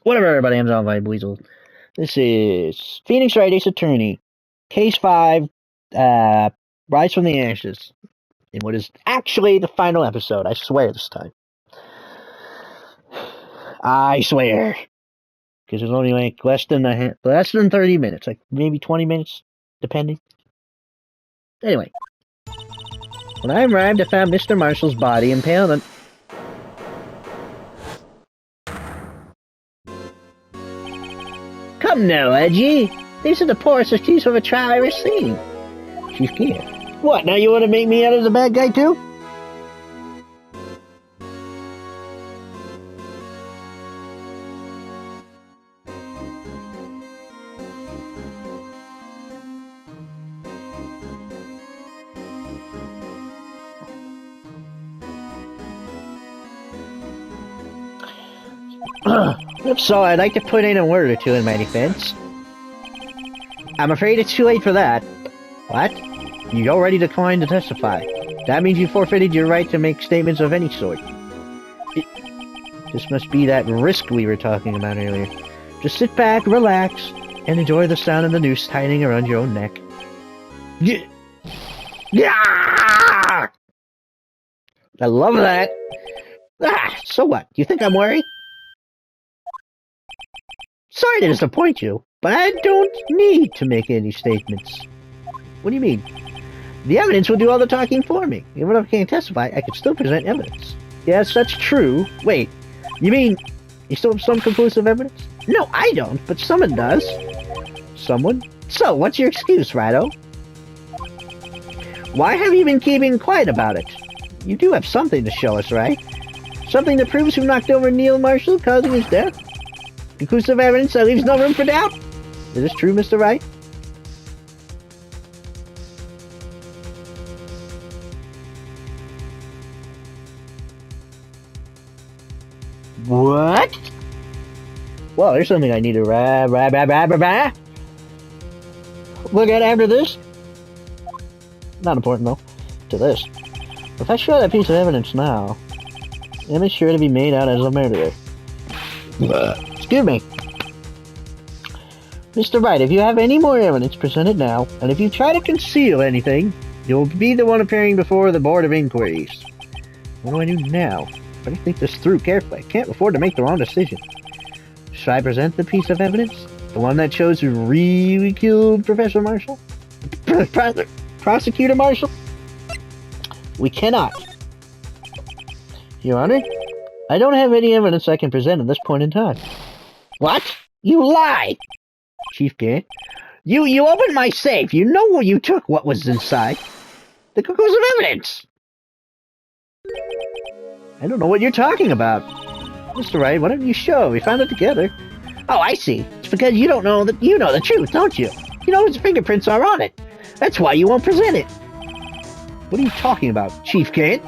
Whatever, everybody, I'm John Weasel. This is Phoenix Wright, Ace Attorney, Case 5, Rise from the Ashes, in what is actually the final episode. I swear this time. I swear. Because there's only like less than 30 minutes, like maybe 20 minutes, depending. Anyway. When I arrived, I found Mr. Marshall's body impaled on... Come now, Edgy. These are the poorest excuse of a trial I've ever seen. She's scared. What, now you want to make me out of the bad guy, too? If so, I'd like to put in a word or two in my defense. I'm afraid it's too late for that. What? You already declined to testify. That means you forfeited your right to make statements of any sort. This must be that risk we were talking about earlier. Just sit back, relax, and enjoy the sound of the noose tightening around your own neck. Yeah! I love that. So what? Do you think I'm worried? Sorry to disappoint you, but I don't need to make any statements. What do you mean? The evidence will do all the talking for me. Even if I can't testify, I can still present evidence. Yes, that's true. Wait, you mean you still have some conclusive evidence? No, I don't, but someone does. Someone? So, what's your excuse, Rido? Why have you been keeping quiet about it? You do have something to show us, right? Something that proves who knocked over Neil Marshall, causing his death? Conclusive evidence that leaves no room for doubt? Is this true, Mr. Wright? What? Well, there's something I need to look at after this. Not important, though. To this. If I show that piece of evidence now, then it's sure to be made out as a murderer. Excuse me. Mr. Wright, if you have any more evidence, present it now, and if you try to conceal anything, you'll be the one appearing before the Board of Inquiries. What do I do now? Better think this through carefully. I can't afford to make the wrong decision. Should I present the piece of evidence? The one that shows who really killed Professor Marshall? Prosecutor Marshall? We cannot. Your Honor, I don't have any evidence I can present at this point in time. What? You lie! Chief Gant. You opened my safe. You know you took what was inside. The conclusive evidence! I don't know what you're talking about. Mr. Wright, why don't you show? We found it together. Oh, I see. It's because you don't know that you know the truth, don't you? You know his fingerprints are on it. That's why you won't present it. What are you talking about, Chief Gant?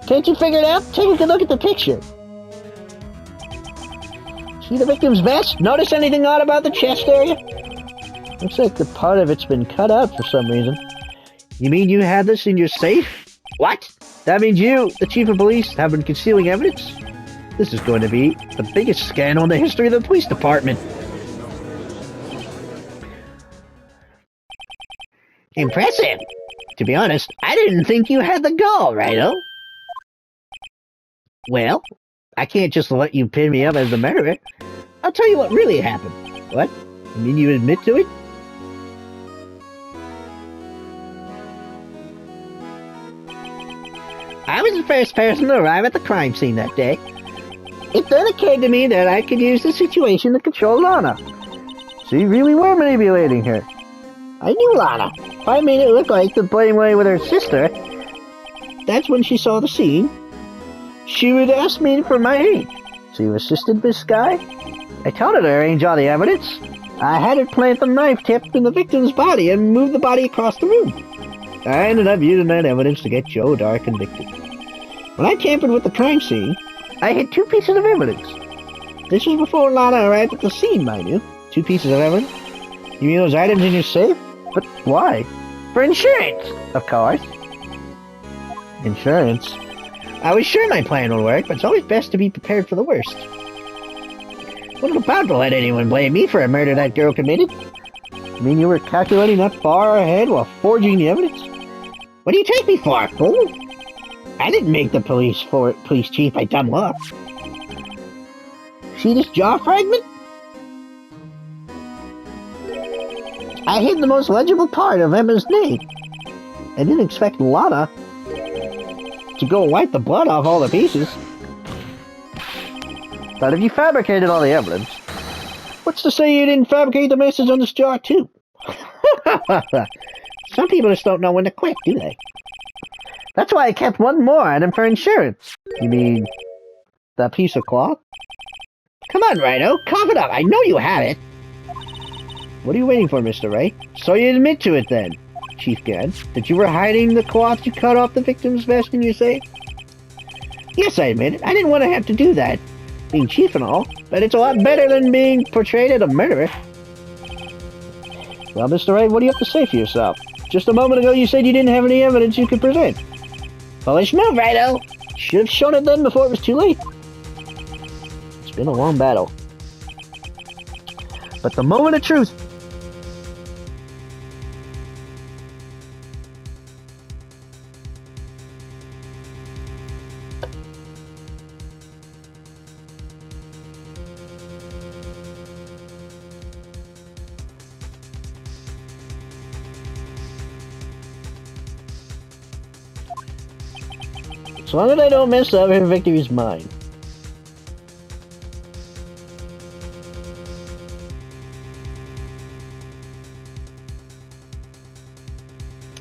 Can't you figure it out? Take a good look at the picture. See the victim's vest? Notice anything odd about the chest area? Looks like the part of it's been cut out for some reason. You mean you had this in your safe? What? That means you, the chief of police, have been concealing evidence? This is going to be the biggest scandal in the history of the police department. Impressive. To be honest, I didn't think you had the gall, Rido. Well, I can't just let you pin me up as the murderer. I'll tell you what really happened. What? You mean you admit to it? I was the first person to arrive at the crime scene that day. It then occurred to me that I could use the situation to control Lana. So you really were manipulating her. I knew Lana. If I made it look like the blame lay with her sister, that's when she saw the scene. She would ask me for my aid. So you assisted this guy? I told her to arrange all the evidence. I had her plant the knife tip in the victim's body and move the body across the room. I ended up using that evidence to get Joe Dar convicted. When I tampered with the crime scene, I had 2 pieces of evidence. This was before Lana arrived at the scene, mind you. 2 pieces of evidence? You mean those items in your safe? But why? For insurance, of course. Insurance? I was sure my plan would work, but it's always best to be prepared for the worst. Wasn't about to let anyone blame me for a murder that girl committed. You mean you were calculating that far ahead while forging the evidence? What do you take me for, fool? I didn't make the police chief by dumb luck. See this jaw fragment? I hid the most legible part of Emma's name. I didn't expect Lana to go wipe the blood off all the pieces. But if you fabricated all the evidence, what's to say you didn't fabricate the message on this jar too? Some people just don't know when to quit, do they? That's why I kept one more item for insurance. You mean that piece of cloth? Come on, Rhino, cough it up. I know you have it. What are you waiting for, Mr. Wright? So you admit to it then, Chief Gant, that you were hiding the cloth you cut off the victim's vest in your safe? Yes, I admit it. I didn't want to have to do that, being chief and all, but it's a lot better than being portrayed as a murderer. Well, Mr. Wright, what do you have to say for yourself? Just a moment ago you said you didn't have any evidence you could present. Foolish move, Righto. Should have shown it then before it was too late. It's been a long battle. But the moment of truth. As long as I don't mess up, her victory is mine.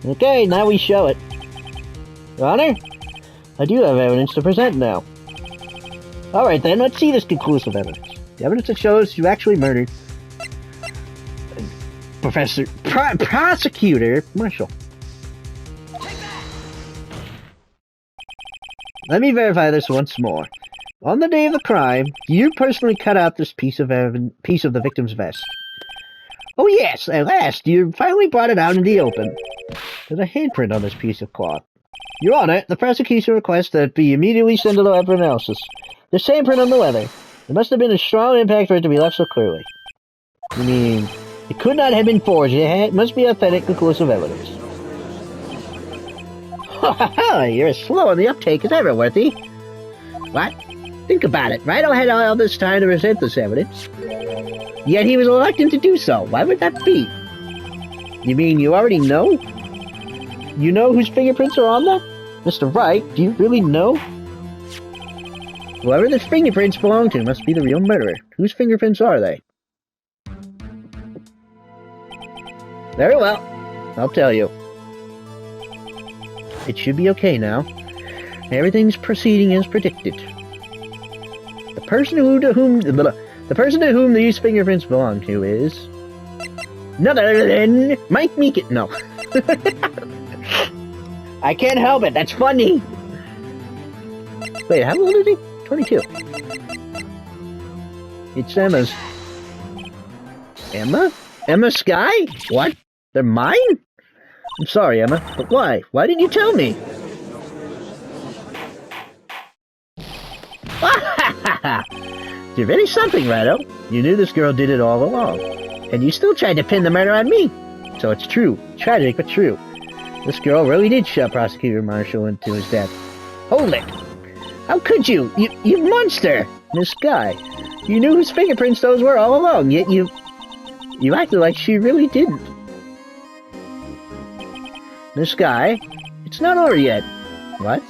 Okay, now we show it. Your Honor, I do have evidence to present now. Alright then, let's see this conclusive evidence. The evidence that shows you actually murdered Prosecutor Marshall. Let me verify this once more. On the day of the crime, you personally cut out this piece of the victim's vest. Oh yes, at last, you finally brought it out in the open. There's a handprint on this piece of cloth. Your Honor, the prosecution requests that it be immediately sent to the lab for analysis. There's handprint on the leather. There must have been a strong impact for it to be left so clearly. You mean, it could not have been forged. It must be authentic, conclusive evidence. You're as slow on the uptake as ever, Worthy. What? Think about it. Rhino had all this time to present this evidence. Yet he was reluctant to do so. Why would that be? You mean you already know? You know whose fingerprints are on that? Mr. Wright, do you really know? Whoever the fingerprints belong to must be the real murderer. Whose fingerprints are they? Very well. I'll tell you. It should be okay now. Everything's proceeding as predicted. The person to whom these fingerprints belong to is none other than Mike Meekett. No. I can't help it. That's funny. Wait, how old is he? 22. It's Emma's. Emma? Emma Sky? What? They're mine? I'm sorry, Emma, but why? Why didn't you tell me? You're really something, Rhino. You knew this girl did it all along. And you still tried to pin the murder on me. So it's true. Tragic, but true. This girl really did shove Prosecutor Marshall into his death. Hold it! How could you? You monster! Miss Guy. You knew whose fingerprints those were all along, yet you acted like she really didn't. Miss Guy, it's not over yet. What?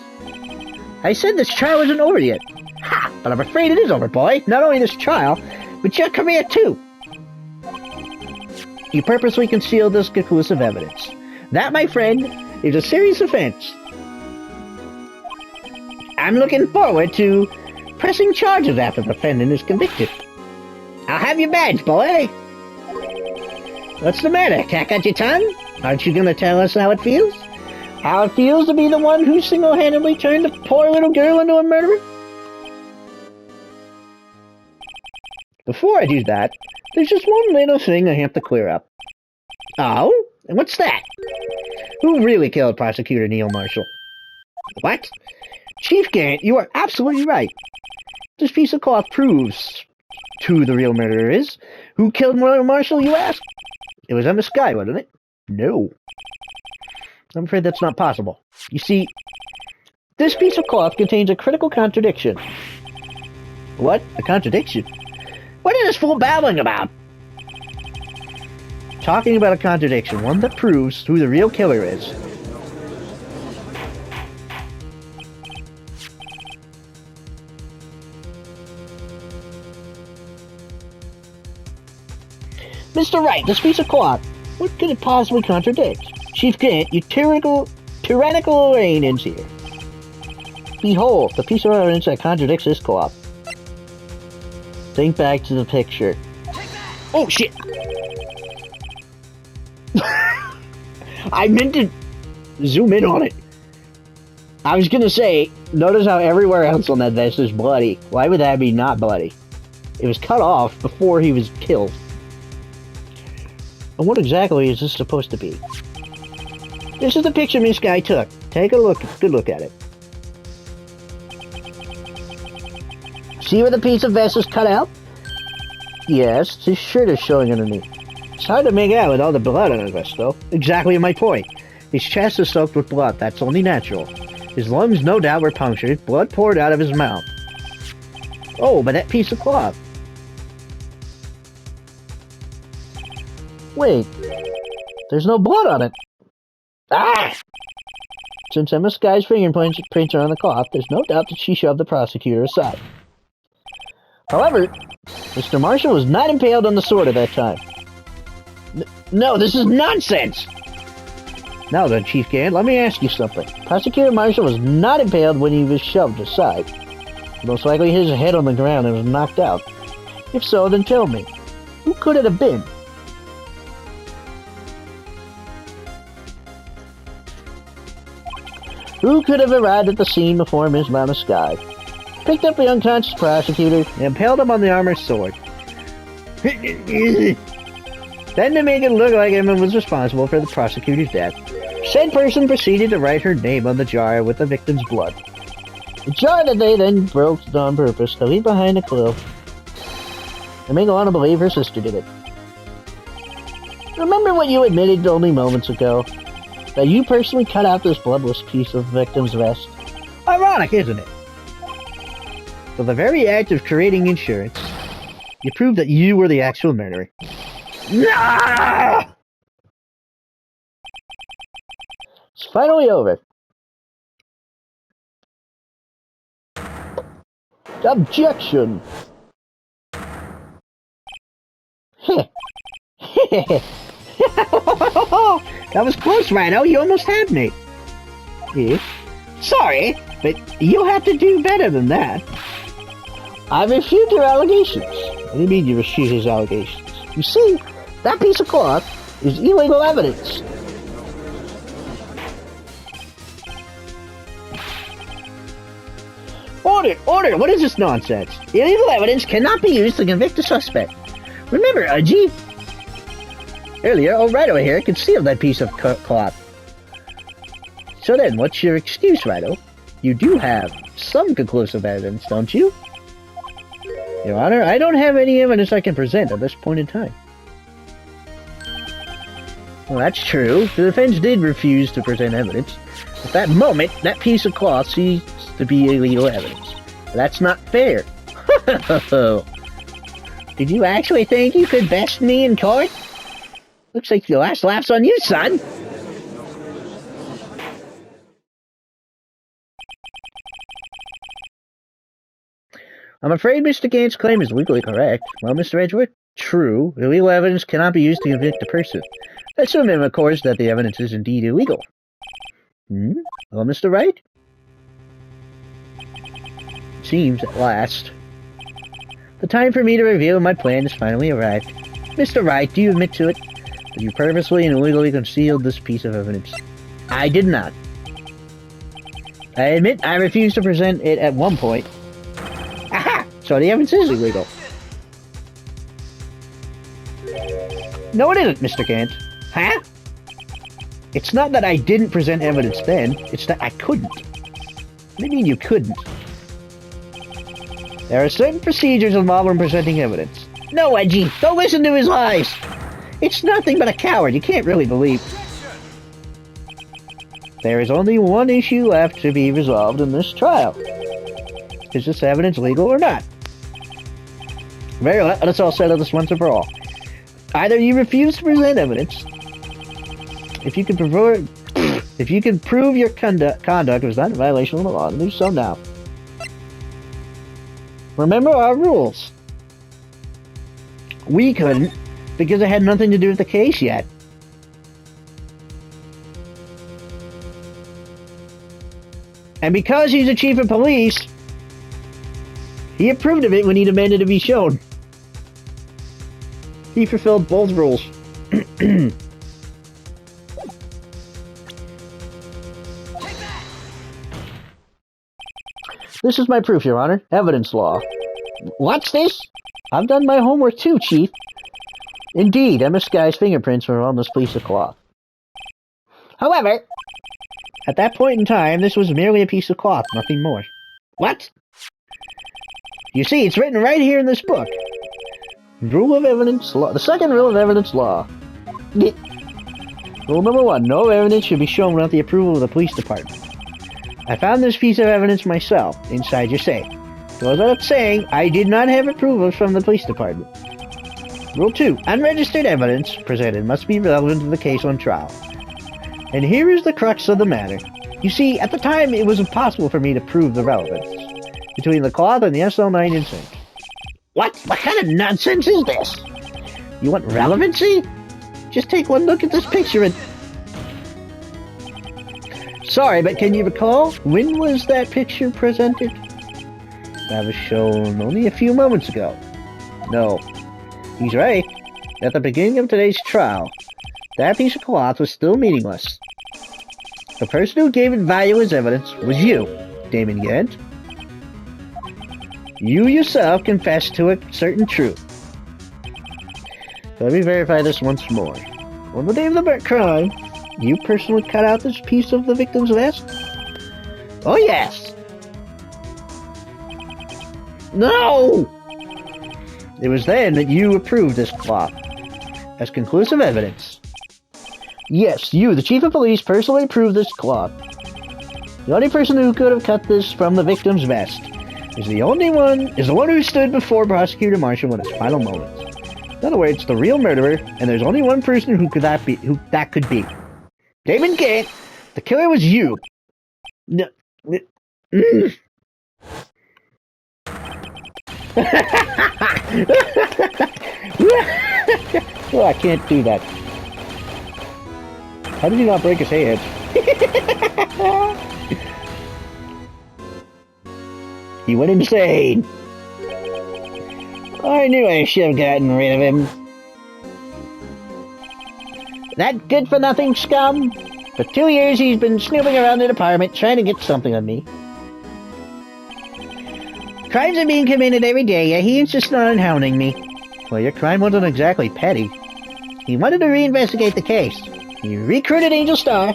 I said this trial isn't over yet. Ha! But I'm afraid it is over, boy. Not only this trial, but your career, too. You purposely concealed this conclusive evidence. That, my friend, is a serious offense. I'm looking forward to pressing charges after the defendant is convicted. I'll have your badge, boy. What's the matter? Tack out your tongue? Aren't you going to tell us how it feels? How it feels to be the one who single-handedly turned a poor little girl into a murderer? Before I do that, there's just one little thing I have to clear up. Oh? And what's that? Who really killed Prosecutor Neil Marshall? What? Chief Gant, you are absolutely right. This piece of cloth proves who the real murderer is. Who killed Marshall, you ask? It was Emma Skye, wasn't it? No. I'm afraid that's not possible. You see, this piece of cloth contains a critical contradiction. What? A contradiction? What is this fool babbling about? Talking about a contradiction, one that proves who the real killer is. Mr. Wright, this piece of cloth, what could it possibly contradict? Chief Gant, you tyrannical arraignings here. Behold, the piece of evidence that contradicts this cloth. Think back to the picture. Oh, shit! I meant to zoom in on it. I was gonna say, notice how everywhere else on that vest is bloody. Why would that be not bloody? It was cut off before he was killed. And what exactly is this supposed to be? This is the picture Miss Guy took. Take a look, good look at it. See where the piece of vest is cut out? Yes, his shirt is showing underneath. It's hard to make out with all the blood on his vest, though. Exactly my point. His chest is soaked with blood. That's only natural. His lungs, no doubt, were punctured. Blood poured out of his mouth. Oh, but that piece of cloth. Wait. There's no blood on it. Ah! Since Emma Skye's fingerprints are on the cloth, there's no doubt that she shoved the prosecutor aside. However, Mr. Marshall was not impaled on the sword at that time. No, this is nonsense! Now then, Chief Gant, let me ask you something. Prosecutor Marshall was not impaled when he was shoved aside. Most likely his head on the ground and was knocked out. If so, then tell me, who could it have been? Who could have arrived at the scene before Miss Lana Skye, picked up the unconscious prosecutor, and impaled him on the armored sword? Then to make it look like Emma was responsible for the prosecutor's death, said person proceeded to write her name on the jar with the victim's blood. The jar that they then broke on purpose to leave behind a clue and make Lana believe her sister did it. Remember what you admitted only moments ago? That you personally cut out this bloodless piece of the victim's vest? Ironic, isn't it? For the very act of creating insurance, you proved that you were the actual murderer. No! It's finally over. Objection! That was close, Rhino. You almost had me. Yeah. Sorry, but you'll have to do better than that. I refute your allegations. What do you mean you refute his allegations? You see, that piece of cloth is illegal evidence. Order! Order! What is this nonsense? Illegal evidence cannot be used to convict a suspect. Remember, Udgy? Earlier, old Rido here concealed that piece of cloth. So then, what's your excuse, Rido? You do have some conclusive evidence, don't you? Your Honor, I don't have any evidence I can present at this point in time. Well, that's true. The defense did refuse to present evidence. At that moment, that piece of cloth ceased to be illegal evidence. That's not fair. Did you actually think you could best me in court? Looks like the last laugh's on you, son. I'm afraid Mr. Gant's claim is legally correct. Well, Mr. Edgeworth, true. Illegal evidence cannot be used to convict a person. Assuming, of course, that the evidence is indeed illegal. Well, Mr. Wright? Seems, at last, the time for me to reveal my plan has finally arrived. Mr. Wright, do you admit to it? That you purposely and illegally concealed this piece of evidence? I did not. I admit I refused to present it at one point. Aha! So the evidence is illegal. No, it isn't, Mr. Gant. Huh? It's not that I didn't present evidence then, it's that I couldn't. What do you mean you couldn't? There are certain procedures involved in presenting evidence. No, Edgy, don't listen to his lies! It's nothing but a coward you can't really believe. There is only one issue left to be resolved in this trial. Is this evidence legal or not? Very well, let's all settle this once and for all. Either you refuse to present evidence. If you can prove your conduct was not in violation of the law, then do so now. Remember our rules. We couldn't, because it had nothing to do with the case yet. And because he's the chief of police, he approved of it when he demanded to be shown. He fulfilled both rules. This is my proof, Your Honor. Evidence law. What's this? I've done my homework too, Chief. Indeed, Emma Sky's fingerprints were on this piece of cloth. However, at that point in time, this was merely a piece of cloth, nothing more. What? You see, it's written right here in this book. Rule of evidence law. The second rule of evidence law. Rule number 1. No evidence should be shown without the approval of the police department. I found this piece of evidence myself, inside your safe. Goes without saying, I did not have approval from the police department. Rule 2. Unregistered evidence presented must be relevant to the case on trial. And here is the crux of the matter. You see, at the time, it was impossible for me to prove the relevance between the cloth and the SL9 incident. What? What kind of nonsense is this? You want relevancy? Just take one look at this picture and... Sorry, but can you recall? When was that picture presented? That was shown only a few moments ago. No. He's right. At the beginning of today's trial, that piece of cloth was still meaningless. The person who gave it value as evidence was you, Damon Gant. You yourself confessed to a certain truth. Let me verify this once more. On the day of the crime, you personally cut out this piece of the victim's vest? Oh yes! No! It was then that you approved this cloth as conclusive evidence. Yes, you, the chief of police, personally approved this cloth. The only person who could have cut this from the victim's vest is the one who stood before Prosecutor Marshall in his final moments. In other words, the real murderer, and there's only one person who that could be. Damon Gant, the killer was you. No. Oh, I can't do that. How did he not break his head? He went insane. I knew I should have gotten rid of him. That good-for-nothing scum? For 2 years he's been snooping around the department trying to get something on me. Crimes are being committed every day, yet he insists on hounding me. Well, your crime wasn't exactly petty. He wanted to reinvestigate the case. He recruited Angel Star,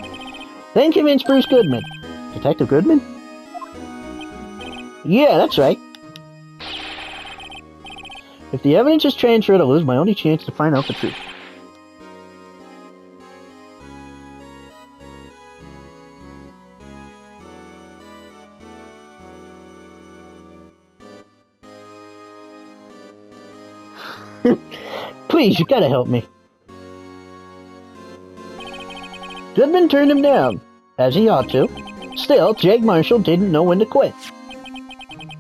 then convinced Bruce Goodman. Detective Goodman? Yeah, that's right. If the evidence is transferred, I'll lose my only chance to find out the truth. Please, you gotta help me. Goodman turned him down, as he ought to. Still, Jake Marshall didn't know when to quit.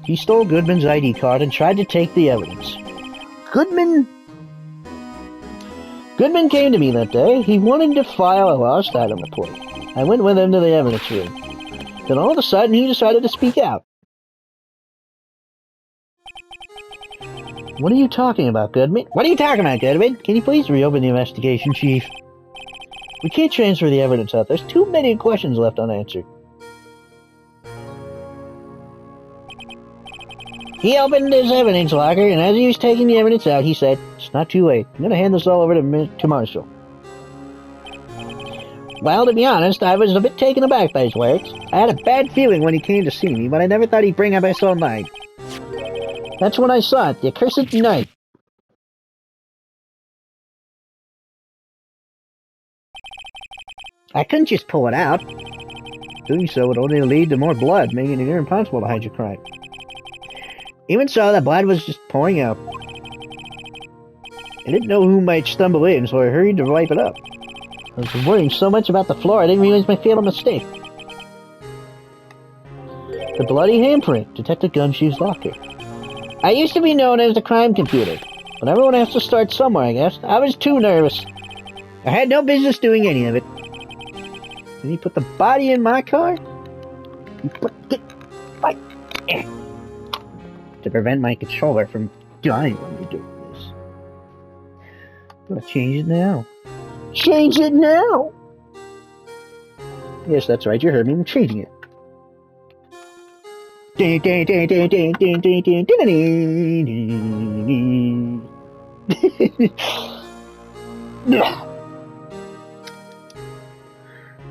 He stole Goodman's ID card and tried to take the evidence. Goodman came to me that day. He wanted to file a lost item report. I went with him to the evidence room. Then all of a sudden, he decided to speak out. What are you talking about, Goodman? What are you talking about, Goodman? Can you please reopen the investigation, Chief? We can't transfer the evidence out. There's too many questions left unanswered. He opened his evidence locker, and as he was taking the evidence out, he said, "It's not too late. I'm going to hand this all over to Marshall." Well, to be honest, I was a bit taken aback by his words. I had a bad feeling when he came to see me, but I never thought he'd bring up SL9. That's when I saw it, the accursed knife. I couldn't just pull it out. Doing so would only lead to more blood, making it impossible to hide your crime. Even so, the blood was just pouring out. I didn't know who might stumble in, so I hurried to wipe it up. I was worrying so much about the floor, I didn't realize my fatal mistake. The bloody handprint, Detective Gumshoe's locker. I used to be known as the crime computer, but everyone has to start somewhere, I guess. I was too nervous. I had no business doing any of it. Then you put the body in my car? To prevent my controller from dying when we do this. I'm gonna change it now. Change it now! Yes, that's right, you heard me. I'm changing it.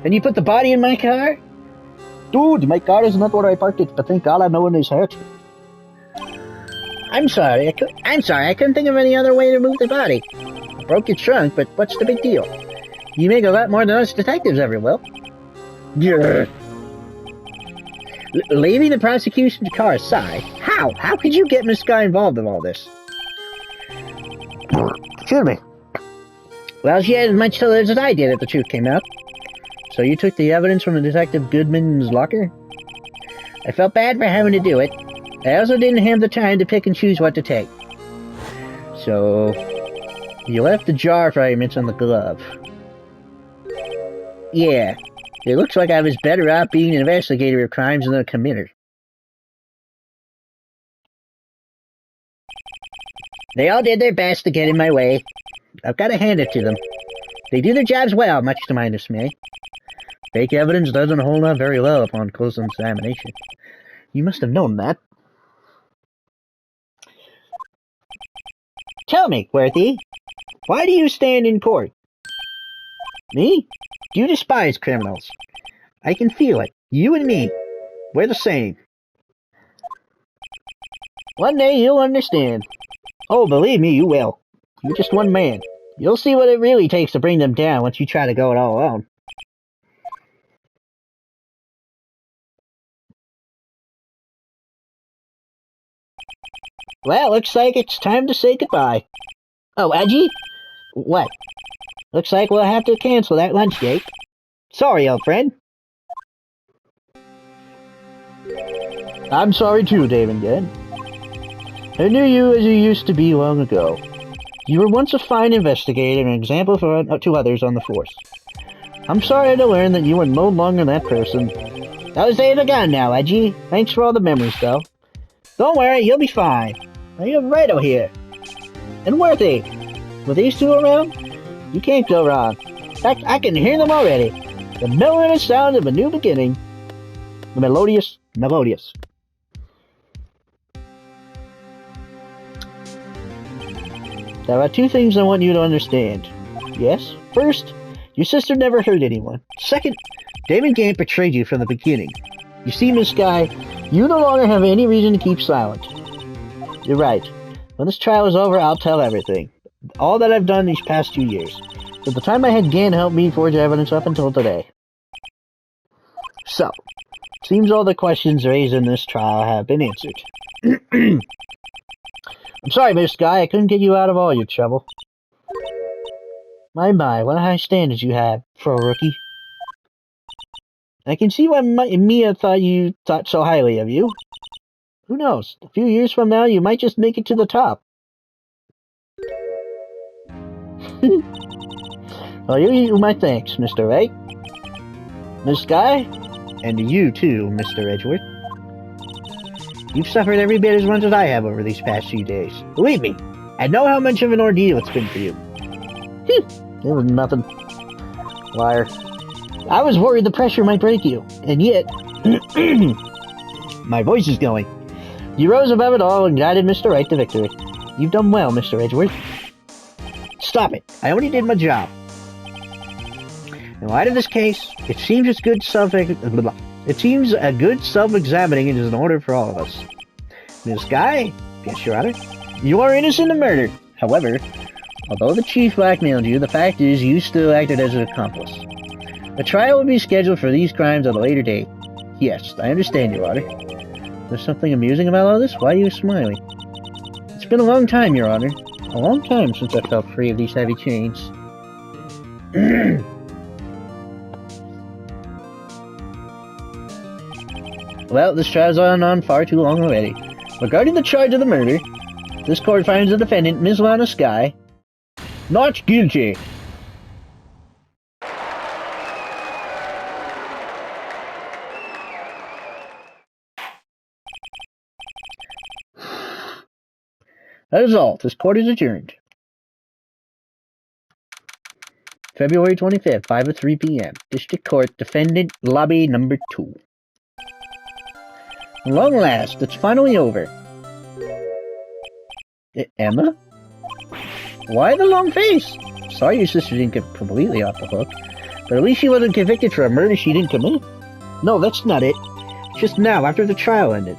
And you put the body in my car? Dude, my car is not where I parked it, but thank God no one is hurt. I'm sorry, I couldn't think of any other way to move the body. I broke your trunk, but what's the big deal? You make a lot more than us detectives ever will. Yeah. Leaving the prosecution's car aside, how? How could you get Miss Guy involved in all this? Excuse me. Well, she had as much to lose as I did if the truth came out. So you took the evidence from the Detective Goodman's locker? I felt bad for having to do it. I also didn't have the time to pick and choose what to take. So, you left the jar fragments on the glove. Yeah, it looks like I was better off being an investigator of crimes than a committer. They all did their best to get in my way. I've got to hand it to them. They do their jobs well, much to my dismay. Fake evidence doesn't hold up very well upon close examination. You must have known that. Tell me, Worthy, why do you stand in court? Me? You despise criminals. I can feel it. You and me, we're the same. One day you'll understand. Oh, believe me, you will. You're just one man. You'll see what it really takes to bring them down once you try to go it all alone. Well, looks like it's time to say goodbye. Oh, Edgy? What? Looks like we'll have to cancel that lunch date. Sorry, old friend. I'm sorry too, David Gant. I knew you as you used to be long ago. You were once a fine investigator and an example to others on the force. I'm sorry to learn that you are no longer that person. Those days are gone now, Edgy. Thanks for all the memories, though. Don't worry, you'll be fine. Now you have Wright here. And Worthy. With these two around, you can't go wrong. In fact, I can hear them already. The melodious sound of a new beginning. The melodious. There are two things I want you to understand. Yes? First, your sister never hurt anyone. Second, David Gant betrayed you from the beginning. You see, Miss Guy, you no longer have any reason to keep silent. You're right. When this trial is over, I'll tell everything. All that I've done these past 2 years. From the time I had Gant help me forge evidence up until today. So, seems all the questions raised in this trial have been answered. I'm sorry, Miss Guy, I couldn't get you out of all your trouble. My, what high standards you have for a rookie. I can see why Mia thought so highly of you. Who knows? A few years from now, you might just make it to the top. Well, you my thanks, Mr. Wright. Miss Guy? And to you, too, Mr. Edgeworth. You've suffered every bit as much as I have over these past few days. Believe me, I know how much of an ordeal it's been for you. It was nothing. Liar. I was worried the pressure might break you, and yet... My voice is going. You rose above it all and guided Mr. Wright to victory. You've done well, Mr. Edgeworth. Stop it. I only did my job. In light of this case, it seems a good self-examining is in order for all of us. Miss Guy, Yes, Your Honor. You are innocent of murder. However, although the chief blackmailed you, the fact is you still acted as an accomplice. The trial will be scheduled for these crimes at a later date. Yes, I understand, Your Honor. There's something amusing about all this? Why are you smiling? It's been a long time, Your Honor. A long time since I felt free of these heavy chains. Well, this trial's gone on far too long already. Regarding the charge of the murder, this court finds the defendant, Ms. Lana Sky, not guilty. That is all. This court is adjourned. February 25th, 5:03 p.m. District Court, Defendant Lobby Number 2. At long last, it's finally over. Emma? Why the long face? Sorry your sister didn't get completely off the hook, but at least she wasn't convicted for a murder she didn't commit. No, that's not it. Just now, after the trial ended.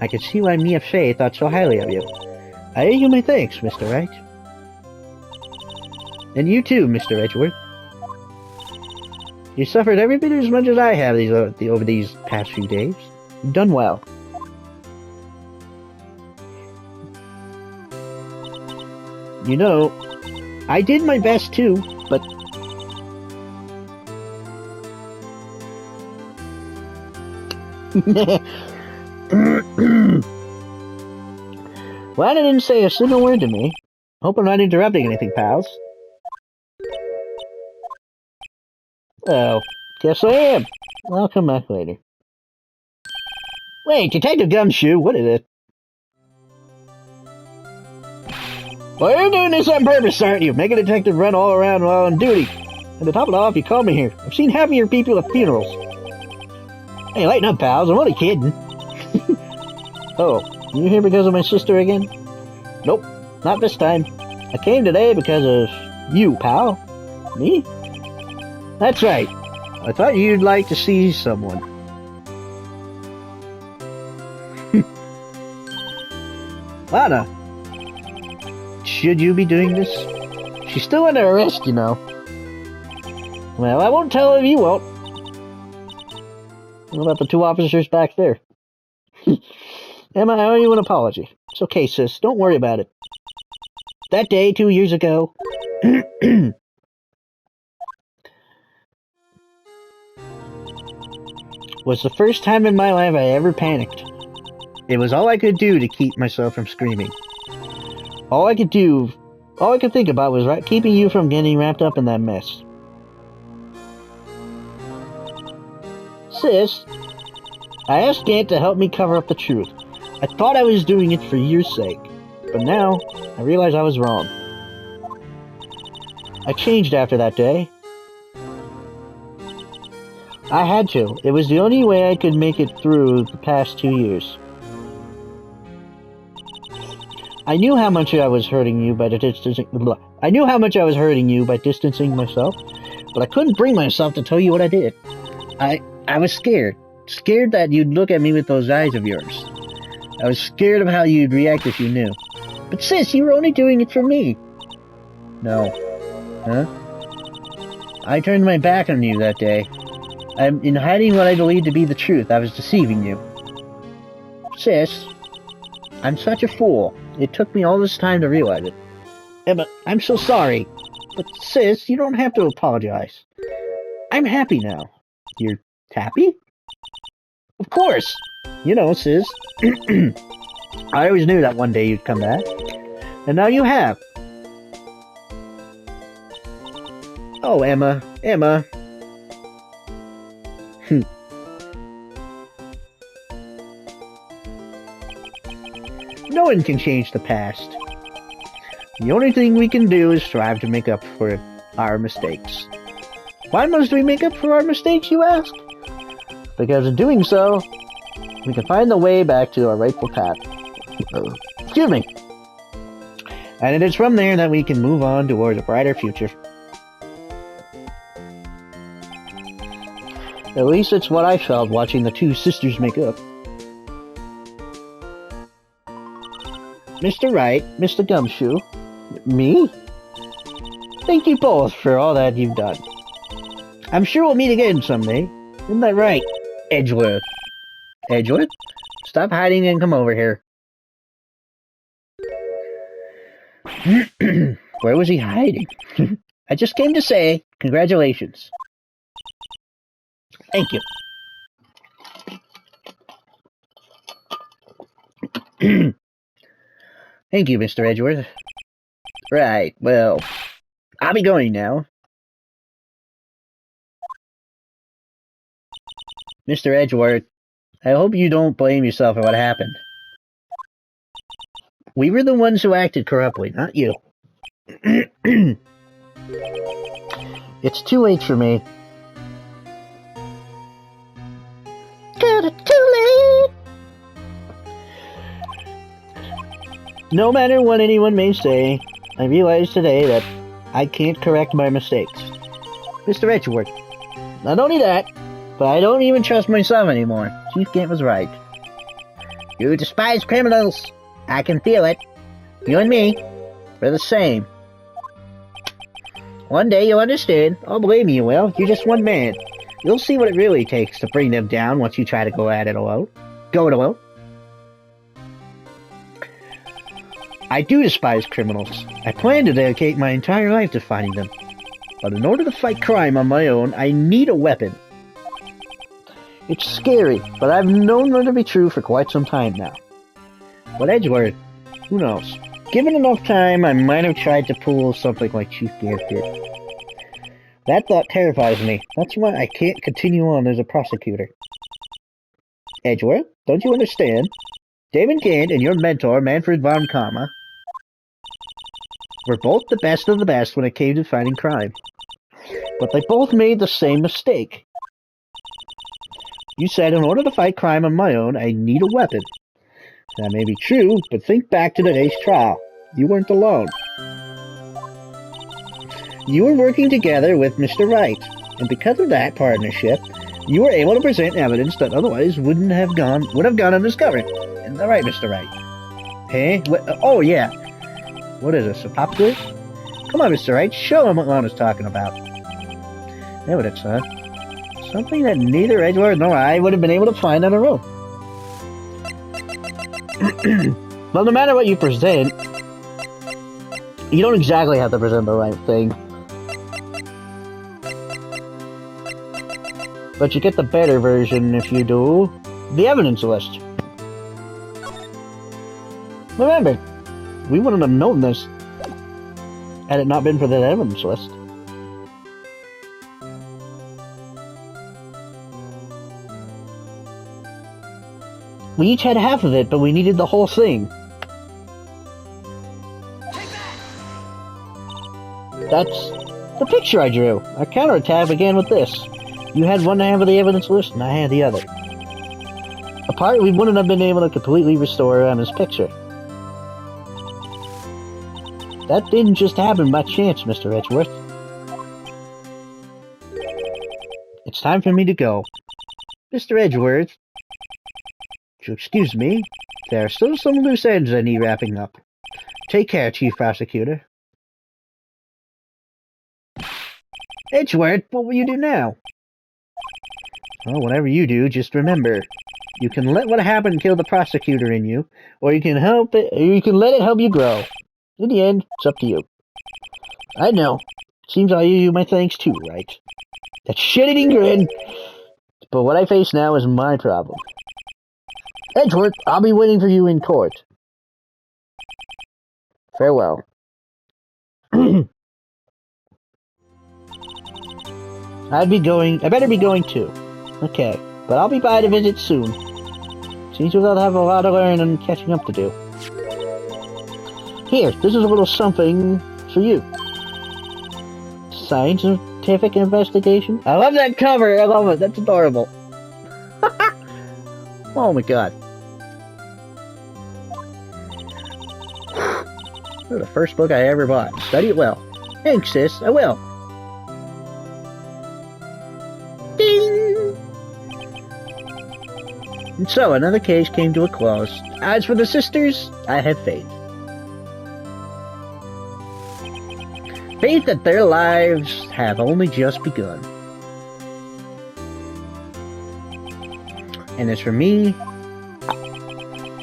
I could see why Mia Fey thought so highly of you. I owe you my thanks, Mr. Wright. And you too, Mr. Edgeworth. You suffered every bit as much as I have over these past few days. You've done well. You know, I did my best too, but... Lana didn't say a single word to me. Hope I'm not interrupting anything, pals. Oh, guess I am. I'll come back later. Wait, Detective Gumshoe, what is it? Well, you're doing this on purpose, aren't you? Make a detective run all around while on duty. And to top it off, you called me here. I've seen half of your people at funerals. Hey, lighten up, pals. I'm only kidding. Oh, you here because of my sister again? Nope, not this time. I came today because of you, pal. Me? That's right. I thought you'd like to see someone. Lana, should you be doing this? She's still under arrest, you know. Well, I won't tell her if you won't. What about the two officers back there? Emma, I owe you an apology. It's okay, sis. Don't worry about it. That day, 2 years ago... was the first time in my life I ever panicked. It was all I could do to keep myself from screaming. All I could think about was keeping you from getting wrapped up in that mess. Sis, I asked Gant to help me cover up the truth. I thought I was doing it for your sake, but now I realize I was wrong. I changed after that day. I had to. It was the only way I could make it through the past 2 years. I knew how much I was hurting you by distancing myself, but I couldn't bring myself to tell you what I did. I was scared. Scared that you'd look at me with those eyes of yours. I was scared of how you'd react if you knew. But sis, you were only doing it for me. No. Huh? I turned my back on you that day. In hiding what I believed to be the truth, I was deceiving you. Sis, I'm such a fool. It took me all this time to realize it. Emma, I'm so sorry. But sis, you don't have to apologize. I'm happy now. You're happy? Of course. You know, sis. I always knew that one day you'd come back. And now you have. Oh, Emma. Emma. No one can change the past. The only thing we can do is strive to make up for our mistakes. Why must we make up for our mistakes, you ask? Because in doing so, we can find the way back to our rightful path. Excuse me. And it is from there that we can move on towards a brighter future. At least it's what I felt watching the two sisters make up. Mr. Wright, Mr. Gumshoe, me? Thank you both for all that you've done. I'm sure we'll meet again someday. Isn't that right, Edgeworth? Edgeworth? Stop hiding and come over here. Where was he hiding? I just came to say congratulations. Thank you. Thank you, Mr. Edgeworth. Right, well, I'll be going now. Mr. Edgeworth, I hope you don't blame yourself for what happened. We were the ones who acted corruptly, not you. It's too late for me. Too late! No matter what anyone may say, I realize today that I can't correct my mistakes. Mr. Edgeworth, not only that, but I don't even trust myself anymore. Chief Gant was right. You despise criminals. I can feel it. You and me, we're the same. One day you'll understand. I'll blame you, Will. You're just one man. You'll see what it really takes to bring them down once you try to go at it alone. Go it alone. I do despise criminals. I plan to dedicate my entire life to fighting them. But in order to fight crime on my own, I need a weapon. It's scary, but I've known that to be true for quite some time now. But Edgeworth, who knows? Given enough time, I might have tried to pull something like Chief Gant did. That thought terrifies me. That's why I can't continue on as a prosecutor. Edgeworth, don't you understand? Damon Gant and your mentor, Manfred von Karma, were both the best of the best when it came to fighting crime. But they both made the same mistake. You said in order to fight crime on my own, I need a weapon. That may be true, but think back to today's trial. You weren't alone. You were working together with Mr. Wright, and because of that partnership, you were able to present evidence that otherwise would have gone undiscovered. Isn't that right, Mr. Wright? Hey? Oh, yeah. What is this, a pop quiz? Come on, Mr. Wright, show him what Lana's talking about. Evidence, huh? Something that neither Edgeworth nor I would have been able to find on our own. Well, no matter what you present, you don't exactly have to present the right thing. But you get the better version if you do the evidence list. Remember, we wouldn't have known this had it not been for that evidence list. We each had half of it, but we needed the whole thing. That's the picture I drew. Our counterattack began with this. You had one half of the evidence list, and I had the other. Apart, we wouldn't have been able to completely restore Emma's picture. That didn't just happen by chance, Mr. Edgeworth. It's time for me to go. Mr. Edgeworth, excuse me, there are still some loose ends I need wrapping up. Take care, Chief Prosecutor. Edgeworth, what will you do now? Well, whatever you do, just remember, you can let what happened kill the prosecutor in you, or you can help it, or you can let it help you grow. In the end, it's up to you. I know. Seems I owe you my thanks too, right? That shit-eating grin. But what I face now is my problem. Edgeworth, I'll be waiting for you in court. Farewell. I better be going too. Okay, but I'll be by to visit soon. Seems we'll have a lot of learning and catching up to do. Here, this is a little something for you. Scientific investigation? I love that cover! I love it, that's adorable. Oh my god. This is the first book I ever bought. Study it well. Thanks, sis, I will. Ding! And so, another case came to a close. As for the sisters, I have faith. Faith that their lives have only just begun. And as for me,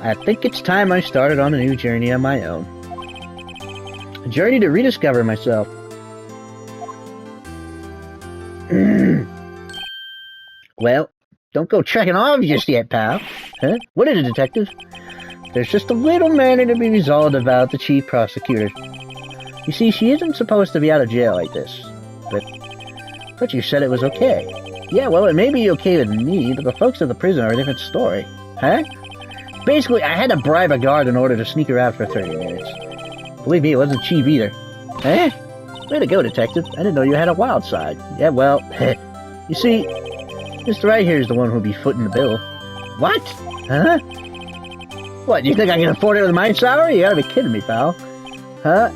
I think it's time I started on a new journey on my own. A journey to rediscover myself. Well, don't go checking off just yet, pal. Huh? What is it, detective? There's just a little matter to be resolved about the chief prosecutor. You see, she isn't supposed to be out of jail like this. But you said it was okay. Yeah, well, it may be okay with me, but the folks at the prison are a different story. Huh? Basically, I had to bribe a guard in order to sneak her out for 30 minutes. Believe me, it wasn't cheap either. Eh? Way to go, detective. I didn't know you had a wild side. Yeah, well, you see, Mr. Wright here is the one who'll be footing the bill. What? Huh? What, you think I can afford it with my salary? You gotta be kidding me, pal. Huh?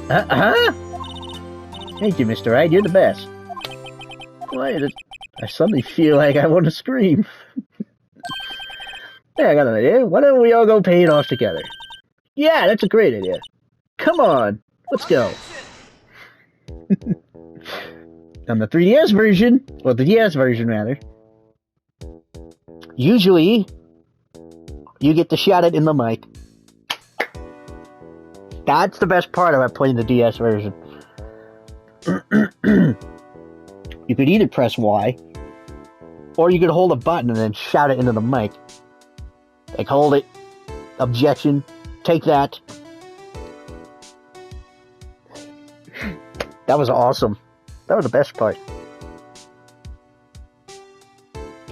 Thank you, Mr. Wright. You're the best. Why, I suddenly feel like I want to scream. Hey, I got an idea. Why don't we all go pay it off together? Yeah, that's a great idea. Come on, let's go. On the 3DS version, or the DS version rather, usually you get to shout it in the mic. That's the best part about playing the DS version. You could either press Y, or you could hold a button and then shout it into the mic. Like, hold it, objection, take that. That was awesome. That was the best part.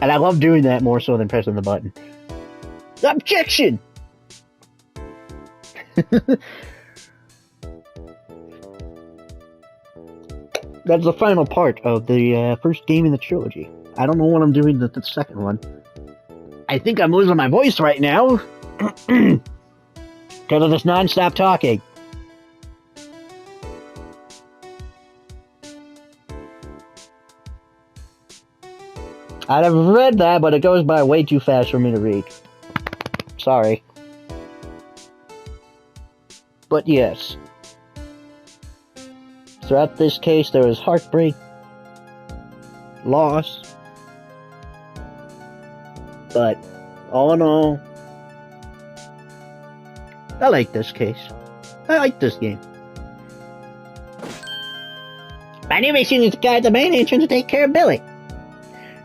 And I love doing that more so than pressing the button. Objection! That's the final part of the first game in the trilogy. I don't know what I'm doing with the second one. I think I'm losing my voice right now. Because of this non-stop talking. I'd have read that, but it goes by way too fast for me to read. Sorry. But yes. Throughout this case, there was heartbreak, loss, but all in all, I like this case. I like this game. My new mission is to guard the main entrance to take care of Billy.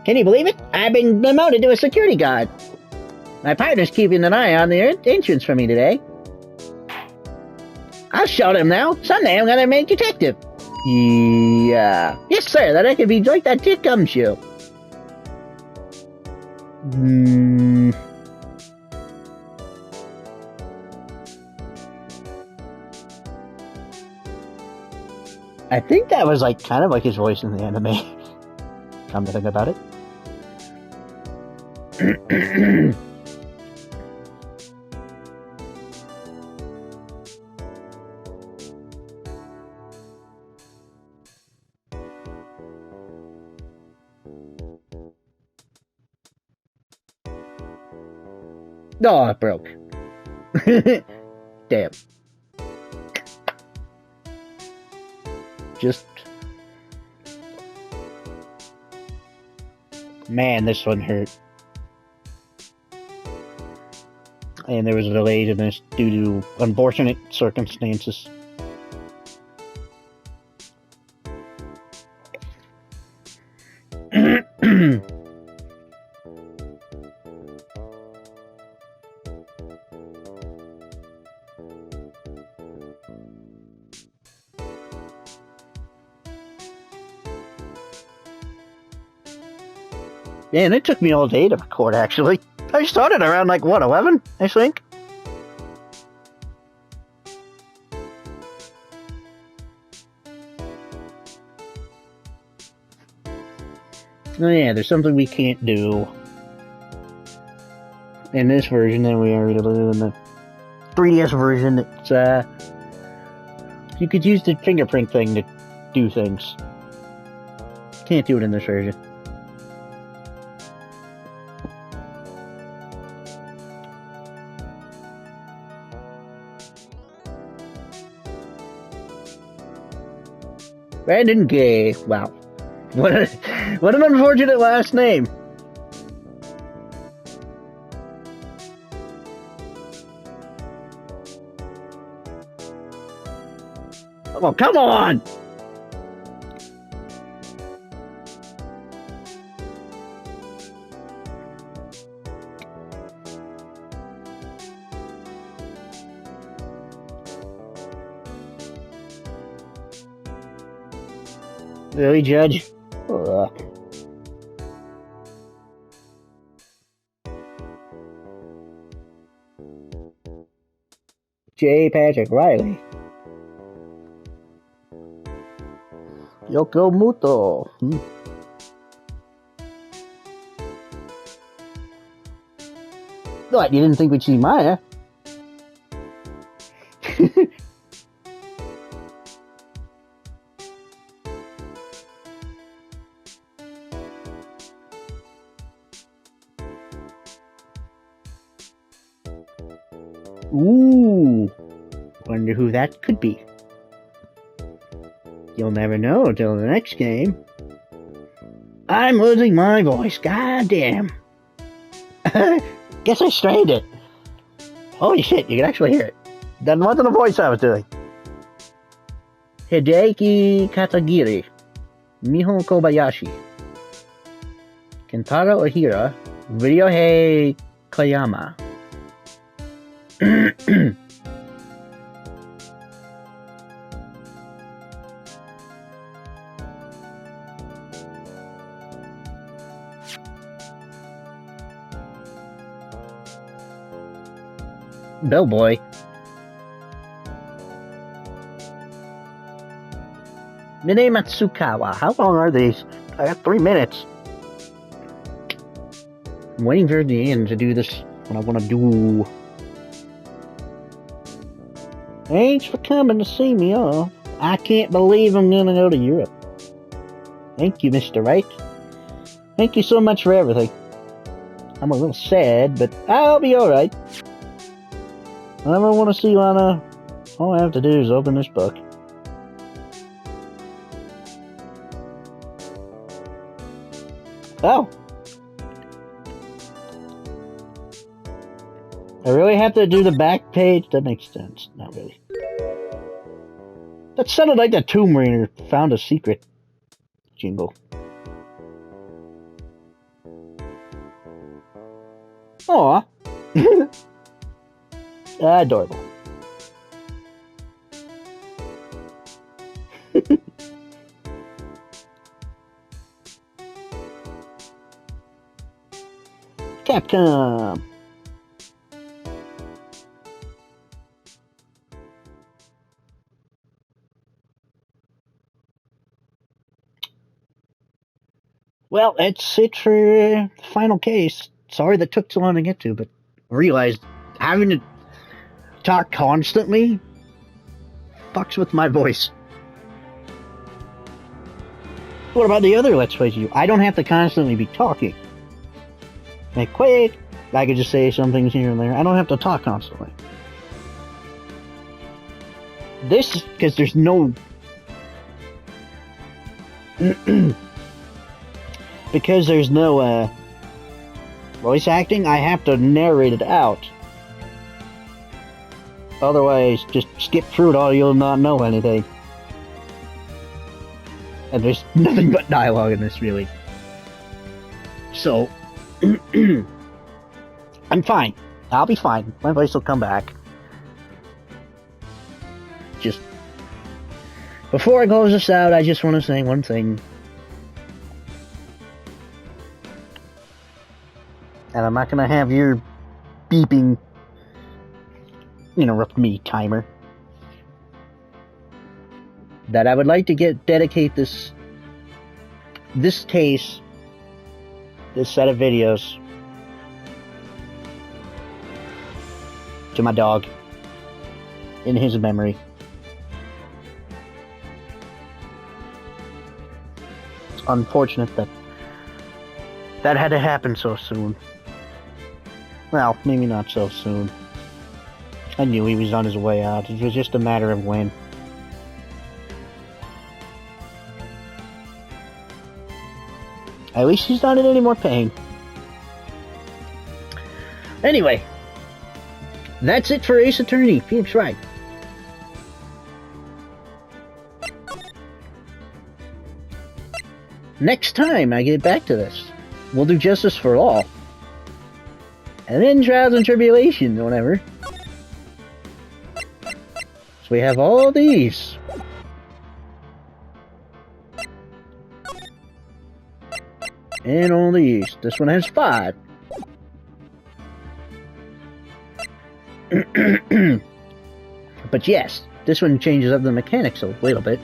Can you believe it? I've been promoted to a security guard. My partner's keeping an eye on the entrance for me today. I'll show them now. Someday I'm gonna make detective. Yeah. Yes, sir, that I could be like that Dick Gumshoe. I think that was like kind of like his voice in the anime. Come to think about it. Oh, it broke. Damn. Just... Man, this one hurt. And there was a delay in this due to unfortunate circumstances. Man, it took me all day to record, actually. I started around, like, what, 11, I think? Oh yeah, there's something we can't do in this version that we are able to do in the 3DS version. It's, you could use the fingerprint thing to do things. Can't do it in this version. Brandon Gay. Wow. What an unfortunate last name. Oh, come on! Really, Judge? Ugh. J. Patrick Riley. Yoko Muto. What, you didn't think we'd see Maya? Ooh, wonder who that could be. You'll never know until the next game. I'm losing my voice, goddamn. Guess I strained it. Holy shit, you can actually hear it. That wasn't a voice I was doing. Hideki Katagiri, Miho Kobayashi, Kentaro Ohira, Ryohei Koyama. Bellboy. Mine Matsukawa. How long are these? I got 3 minutes. I'm waiting for the end to do this. What I want to do. Thanks for coming to see me off. I can't believe I'm gonna go to Europe. Thank you, Mr. Wright. Thank you so much for everything. I'm a little sad, but I'll be alright. Whenever I want to see Lana, all I have to do is open this book. Oh! I really have to do the back page? That makes sense. Not really. That sounded like the Tomb Raider found a secret jingle. Aw. Adorable. Capcom. Well, that's it for the final case. Sorry that took so long to get to, but I realized having to talk constantly fucks with my voice. What about the other Let's Plays I don't have to constantly be talking. Like, quick, I could just say some things here and there. I don't have to talk constantly. This, because there's no... because there's no, voice acting, I have to narrate it out. Otherwise, just skip through it all, you'll not know anything. And there's nothing but dialogue in this, really. So, I'm fine. I'll be fine. My voice will come back. Just, before I close this out, I just want to say one thing. And I'm not going to have your beeping interrupt me timer. That I would like to dedicate this case, this set of videos, to my dog, in his memory. It's unfortunate that had to happen so soon. Well, maybe not so soon. I knew he was on his way out. It was just a matter of when. At least he's not in any more pain. Anyway, that's it for Ace Attorney, Phoenix Wright. Next time I get back to this, we'll do Justice for All. And then Trials and Tribulations, whatever. So we have all these. And all these. This one has 5. But yes, this one changes up the mechanics a little bit.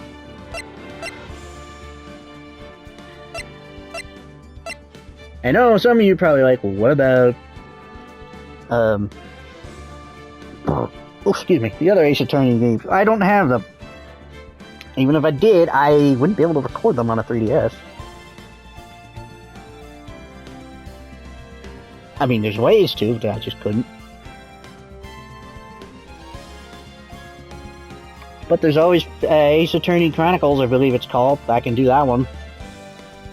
I know some of you are probably like, well, what about oh, excuse me, the other Ace Attorney games? I don't have them. Even if I did, I wouldn't be able to record them on a 3DS. I mean, there's ways to, but I just couldn't. But there's always Ace Attorney Chronicles, I believe it's called. I can do that one.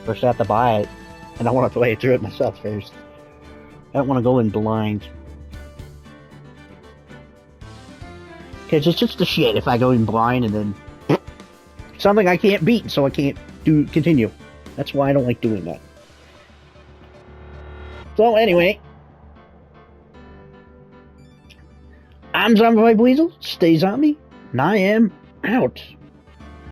First I have to buy it. And I want to play through it myself first. I don't want to go in blind. Because it's just a shit if I go in blind and then something I can't beat, so I can't continue. That's why I don't like doing that. So anyway, I'm Zombie Weasel, stay zombie, and I am out.